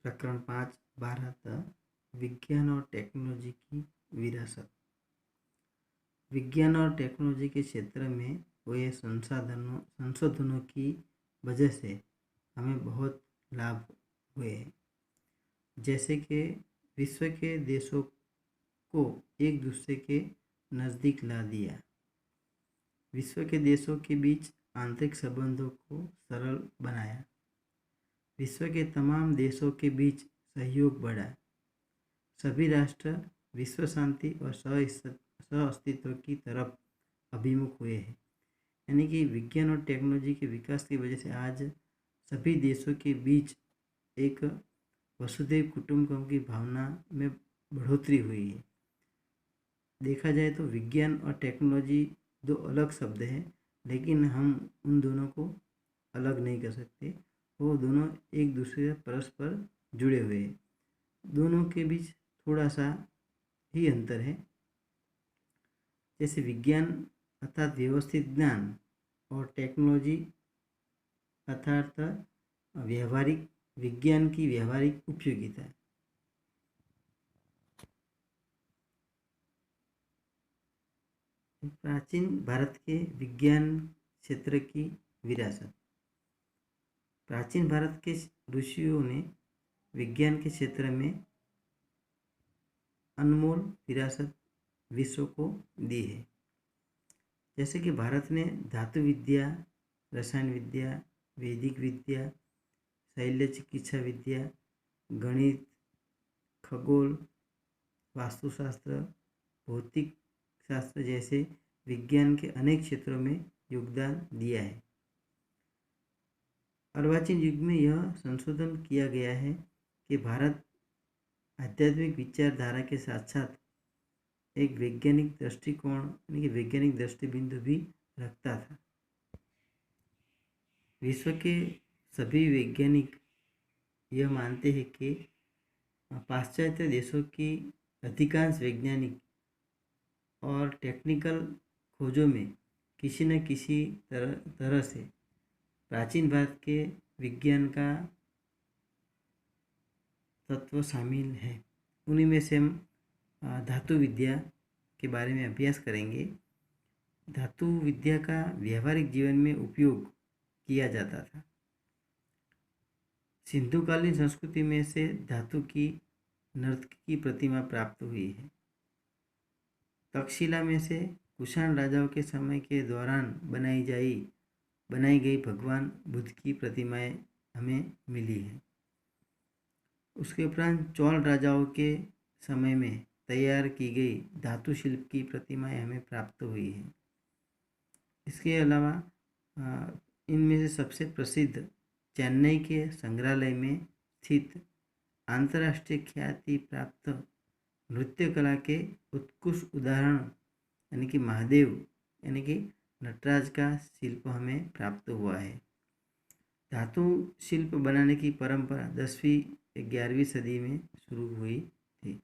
प्रकरण 5 भारत विज्ञान और टेक्नोलॉजी की विरासत। विज्ञान और टेक्नोलॉजी के क्षेत्र में हुए संशोधनों की वजह से हमें बहुत लाभ हुए हैं। जैसे कि विश्व के देशों को एक दूसरे के नज़दीक ला दिया, विश्व के देशों के बीच आंतरिक संबंधों को सरल बनाया, विश्व के तमाम देशों के बीच सहयोग बढ़ा, सभी राष्ट्र विश्व शांति और सह अस्तित्व की तरफ अभिमुख हुए हैं। यानी कि विज्ञान और टेक्नोलॉजी के विकास की वजह से आज सभी देशों के बीच एक वसुधैव कुटुंबकम की भावना में बढ़ोतरी हुई है। देखा जाए तो विज्ञान और टेक्नोलॉजी दो अलग शब्द हैं, लेकिन हम उन दोनों को अलग नहीं कर सकते। वो दोनों एक दूसरे से परस्पर जुड़े हुए हैं। दोनों के बीच थोड़ा सा ही अंतर है। जैसे विज्ञान अर्थात व्यवस्थित ज्ञान और टेक्नोलॉजी अर्थात व्यवहारिक विज्ञान की व्यवहारिक उपयोगिता। प्राचीन भारत के विज्ञान क्षेत्र की विरासत। प्राचीन भारत के ऋषियों ने विज्ञान के क्षेत्र में अनमोल विरासत विश्व को दी है। जैसे कि भारत ने धातु विद्या, रसायन विद्या, वैदिक विद्या, शल्य चिकित्सा विद्या, गणित, खगोल, वास्तुशास्त्र, भौतिक शास्त्र जैसे विज्ञान के अनेक क्षेत्रों में योगदान दिया है। अर्वाचीन युग में यह संशोधन किया गया है कि भारत आध्यात्मिक विचारधारा के साथ साथ एक वैज्ञानिक दृष्टिकोण यानी कि वैज्ञानिक दृष्टिबिंदु भी रखता था। विश्व के सभी वैज्ञानिक यह मानते हैं कि पाश्चात्य देशों की अधिकांश वैज्ञानिक और टेक्निकल खोजों में किसी न किसी तरह से प्राचीन भारत के विज्ञान का तत्व शामिल है। उन्हीं में से हम धातु विद्या के बारे में अभ्यास करेंगे। धातु विद्या का व्यवहारिक जीवन में उपयोग किया जाता था। सिंधुकालीन संस्कृति में से धातु की नर्तकी की प्रतिमा प्राप्त हुई है। तक्षशिला में से कुषाण राजाओं के समय के दौरान बनाई गई भगवान बुद्ध की प्रतिमाएं हमें मिली हैं। उसके उपरांत चोल राजाओं के समय में तैयार की गई धातु शिल्प की प्रतिमाएं हमें प्राप्त हुई हैं। इसके अलावा इनमें से सबसे प्रसिद्ध चेन्नई के संग्रहालय में स्थित अंतर्राष्ट्रीय ख्याति प्राप्त नृत्य कला के उत्कृष्ट उदाहरण यानी कि महादेव यानी कि नटराज का शिल्प हमें प्राप्त हुआ है। धातु शिल्प बनाने की परंपरा 10वीं 11वीं सदी में शुरू हुई थी।